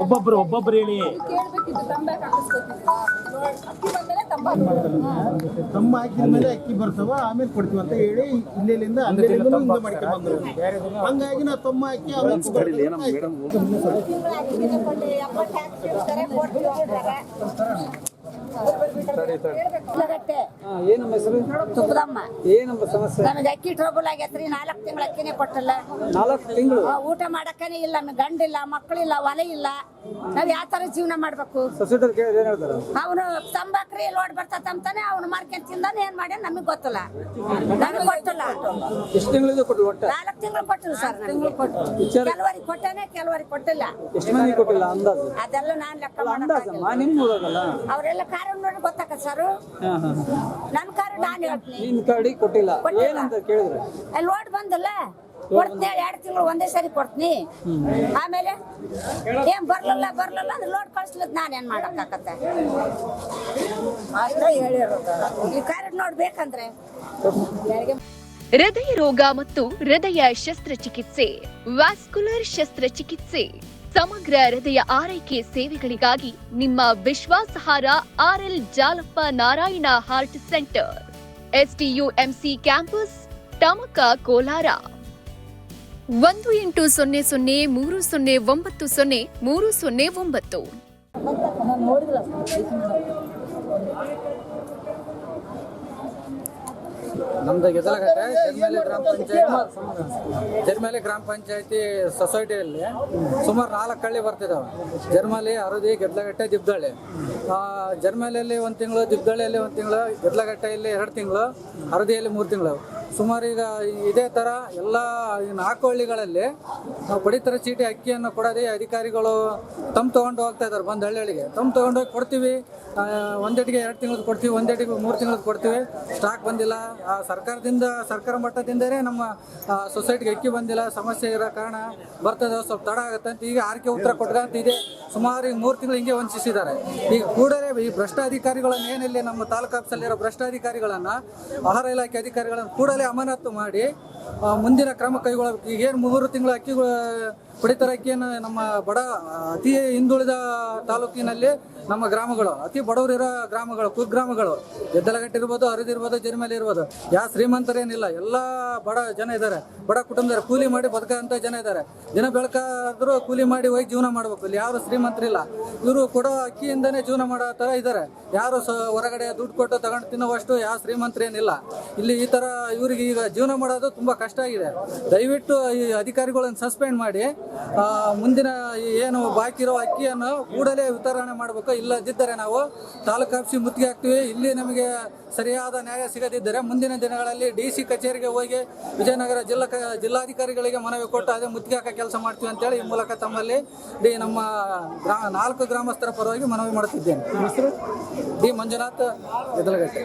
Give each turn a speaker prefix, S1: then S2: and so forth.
S1: ಒಬ್ಬೊಬ್ರು ಹೇಳಿ.
S2: ತಮ್ಮ ಹಾಕಿದ ಮೇಲೆ ಅಕ್ಕಿ ಬರ್ತಾವ ಆಮೇಲೆ ಕೊಡ್ತೀವಿ ಅಂತ ಹೇಳಿ ಇಲ್ಲಿಂದ ಬಂದ್ರು. ಹಂಗಾಗಿ ನಾವು ತಮ್ಮ ಹಾಕಿ
S3: ಏನಮ್ಮ ಹೆಸರು? ತುಪ್ಪದಮ್ಮ. ಏನಮ್ಮ ಸಮಸ್ಯೆ? ನಮಗೆ ಅಕ್ಕಿ ಟ್ರಬಲ್ ಆಗೈತ್ರಿ. 4 ತಿಂಗಳ ಅಕ್ಕಿನೇ ಕೊಟ್ಟಲ್ಲ. 4 ತಿಂಗಳು ಊಟ ಮಾಡಕ್ಕನೇ ಇಲ್ಲ. ನಮಗೆ ಗಂಡಿಲ್ಲ, ಮಕ್ಕಳಿಲ್ಲ, ಹೊಲ ಇಲ್ಲ. ನಾವ್ ಯಾವ ತರ ಜೀವನ ಮಾಡ್ಬೇಕು? ಅವನು ತಂಬಾಕ್ರಿ ಲೋಡ್ ಬರ್ತಂತಾನೆ ಅವನು ಮಾರ್ಕೆಟ್ ತಿಂದಾನೆ. ಏನ್ ಮಾಡಿ ನಮಗ್ ಗೊತ್ತಿಲ್ಲ. ನಮಗ್ ಗೊತ್ತಿಲ್ಲ.
S4: ಎಷ್ಟು ತಿಂಗಳಿಂದ ಕೊಟ್ಟು?
S3: 4 ತಿಂಗಳು ಕೊಟ್ಟಿಲ್ಲ ಸರ್. ಕೆಲವರಿಗೆ ಕೊಟ್ಟೇನೆ, ಕೆಲವರಿಗೆ ಕೊಟ್ಟಿಲ್ಲ.
S4: ಎಷ್ಟು ಮಂದಿ ಕೊಟ್ಟಿಲ್ಲ ಅಂದಾಜು?
S3: ಅದೆಲ್ಲ ನಾನ್ ಲೆಕ್ಕ ಮಾಡಲ್ಲ. ಅವರೆಲ್ಲ ಕಾರಣ ನೋಡಿ ಗೊತ್ತಾಕ ಸರ್. ನನ್ ಕಾರಣ ನಾನು ಹೇಳ್ತೀನಿ.
S4: ನಿನ್ ಕಡೆ ಕೊಟ್ಟಿಲ್ಲ ಏನಂತ ಕೇಳಿದ್ರೆ
S3: ಲೋಡ್ ಬಂದಲ್ಲ ಕೊಡ್ತೀನಿ. 2 ತಿಂಗಳು ಒಂದೇ ಸರಿ ಕೊಡ್ತೀನಿ. ಆಮೇಲೆ ಏನ್ ಬರ್ಲಿಲ್ಲ ಅಂದ್ರೆ ಲೋಡ್ ಕಳ್ಸ್ಲಿದ್ ನಾನೇನ್ ಮಾಡಕ್ಕಾಗತ್ತೆ? ಅಷ್ಟೇ ಹೇಳಿರೋದು. ಈ ಕಾರ್ಡ್ ನೋಡ್ಬೇಕಂದ್ರೆ
S5: ಹೃದಯ ರೋಗ ಮತ್ತು ಹೃದಯ ಶಸ್ತ್ರಚಿಕಿತ್ಸೆ, ವ್ಯಾಸ್ಕುಲರ್ ಶಸ್ತ್ರಚಿಕಿತ್ಸೆ, ಸಮಗ್ರ ಹೃದಯ ಆರೈಕೆ ಸೇವೆಗಳಿಗಾಗಿ ನಿಮ್ಮ ವಿಶ್ವಾಸಾರ್ಹ RL Jalappa Narayana heart centre, STUMC campus, Tamaka, Kolar. 180030090309.
S4: ನಮ್ದು ಗೆದಲಘಟ್ಟ ಜರ್ಮಲಿ ಗ್ರಾಮ ಪಂಚಾಯತಿ ಸೊಸೈಟಿಯಲ್ಲಿ ಸುಮಾರು 4 ಹಳ್ಳಿ ಬರ್ತಿದ್ದಾವೆ. ಜರ್ಮಲಿ, ಅರುದಿ, ಗೆದ್ಲಘಟ್ಟ, ದಿಬ್ದಳ್ಳಿ. ಜರ್ಮಲಿಯಲ್ಲಿ 1 ತಿಂಗಳು, ದಿಬ್ದಳ್ಳಿಯಲ್ಲಿ 1 ತಿಂಗಳು, ಗೆದ್ಲಘಟ್ಟೆಯಲ್ಲಿ 2 ತಿಂಗಳು, ಅರುದಿಯಲ್ಲಿ 3 ತಿಂಗಳು. ಸುಮಾರು ಈಗ ಇದೇ ಥರ ಎಲ್ಲ 4 ಹಳ್ಳಿಗಳಲ್ಲಿ ಪಡಿತರ ಚೀಟಿ ಅಕ್ಕಿಯನ್ನು ಕೊಡೋದೇ ಅಧಿಕಾರಿಗಳು ತೊಗೊಂಡು ಹೋಗ್ತಾ ಇದ್ದಾರೆ. ಬಂದು ಹಳ್ಳಿಗಳಿಗೆ ತೊಗೊಂಡೋಗಿ ಕೊಡ್ತೀವಿ. ಒಂದೇಟಿಗೆ 2 ತಿಂಗಳದ್ದು ಕೊಡ್ತೀವಿ, ಒಂದೇಟಿಗೆ 3 ತಿಂಗಳದ್ದು ಕೊಡ್ತೀವಿ. ಸ್ಟಾಕ್ ಬಂದಿಲ್ಲ. ಸರ್ಕಾರ ಮಟ್ಟದಿಂದಲೇ ನಮ್ಮ ಸೊಸೈಟಿಗೆ ಅಕ್ಕಿ ಬಂದಿಲ್ಲ. ಸಮಸ್ಯೆ ಇರೋ ಕಾರಣ ಬರ್ತದೆ, ಸ್ವಲ್ಪ ತಡ ಆಗುತ್ತೆ ಅಂತ ಈಗ ಆರ್ಕೆ ಉತ್ತರ ಕೊಟ್ಕೊಂತ ಇದೆ. ಸುಮಾರು ಈಗ 3 ತಿಂಗಳು ಹಿಂಗೆ ವಂಚಿಸಿದ್ದಾರೆ. ಈಗ ಕೂಡಲೇ ಈ ಭ್ರಷ್ಟ ಅಧಿಕಾರಿಗಳನ್ನು ಏನಿಲ್ಲ ನಮ್ಮ ತಾಲೂಕು ಆಫೀಸಲ್ಲಿರೋ ಭ್ರಷ್ಟ ಅಧಿಕಾರಿಗಳನ್ನು, ಆಹಾರ ಇಲಾಖೆ ಅಧಿಕಾರಿಗಳನ್ನು ಕೂಡಲೇ ಅಮಾನತು ಮಾಡಿ ಮುಂದಿನ ಕ್ರಮ ಕೈಗೊಳ್ಳಬೇಕು. ಈಗೇನು 3 ತಿಂಗಳು ಅಕ್ಕಿ ಪಡಿತರ ಅಕ್ಕಿಯನ್ನು ನಮ್ಮ ಬಡ ಅತಿ ಹಿಂದುಳಿದ ತಾಲೂಕಿನಲ್ಲಿ ನಮ್ಮ ಗ್ರಾಮಗಳು, ಅತಿ ಬಡವರಿರೋ ಗ್ರಾಮಗಳು, ಕುಗ್ರಾಮಗಳು, ಗೆದ್ದಲಘಟ್ಟ ಇರ್ಬೋದು, ಅರಿದಿರ್ಬೋದು, ಜರ್ಮಲಿ ಇರ್ಬೋದು, ಯಾವ ಶ್ರೀಮಂತರೇನಿಲ್ಲ, ಎಲ್ಲ ಬಡ ಜನ ಇದ್ದಾರೆ. ಬಡ ಕುಟುಂಬದವರು ಕೂಲಿ ಮಾಡಿ ಬದುಕಂತ ಜನ ಇದ್ದಾರೆ. ದಿನ ಬೆಳಕಾದ್ರೂ ಕೂಲಿ ಮಾಡಿ ಹೋಗಿ ಜೀವನ ಮಾಡಬೇಕು. ಇಲ್ಲಿ ಯಾರು ಶ್ರೀಮಂತರಿಲ್ಲ. ಇವರು ಕೊಡೋ ಅಕ್ಕಿಯಿಂದನೇ ಜೀವನ ಮಾಡೋ ಥರ ಇದ್ದಾರೆ. ಯಾರು ಹೊರಗಡೆ ದುಡ್ಡು ಕೊಟ್ಟು ತಗೊಂಡು ತಿನ್ನುವಷ್ಟು ಯಾವ ಶ್ರೀಮಂತರೇನಿಲ್ಲ ಇಲ್ಲಿ. ಈ ಥರ ಇವರಿಗೆ ಈಗ ಜೀವನ ಮಾಡೋದು ತುಂಬ ಕಷ್ಟ ಆಗಿದೆ. ದಯವಿಟ್ಟು ಈ ಅಧಿಕಾರಿಗಳನ್ನು ಸಸ್ಪೆಂಡ್ ಮಾಡಿ ಮುಂದಿನ ಏನು ಬಾಕಿ ಇರೋ ಅಕ್ಕಿಯನ್ನು ಕೂಡಲೇ ವಿತರಣೆ ಮಾಡಬೇಕು. ಇಲ್ಲದಿದ್ದರೆ ನಾವು ತಾಲೂಕು ಆಫೀಸಿಗೆ ಮುತ್ತಿಗೆ ಹಾಕ್ತೀವಿ. ಇಲ್ಲಿ ನಮಗೆ ಸರಿಯಾದ ನ್ಯಾಯ ಸಿಗದಿದ್ದರೆ ಮುಂದಿನ ದಿನಗಳಲ್ಲಿ DC ಕಚೇರಿಗೆ ಹೋಗಿ ವಿಜಯನಗರ ಜಿಲ್ಲಾಧಿಕಾರಿಗಳಿಗೆ ಮನವಿ ಕೊಟ್ಟು ಅದೇ ಮುತ್ತಿಗೆ ಹಾಕೋ ಕೆಲಸ ಮಾಡ್ತೀವಿ ಅಂತೇಳಿ ಈ ಮೂಲಕ ತಮ್ಮಲ್ಲಿ ನಮ್ಮ 4 ಗ್ರಾಮಸ್ಥರ ಪರವಾಗಿ ಮನವಿ ಮಾಡುತ್ತಿದ್ದೇನೆ. ಡಿ ಮಂಜುನಾಥ್, ಗೆದ್ದಲಘಟ್ಟ.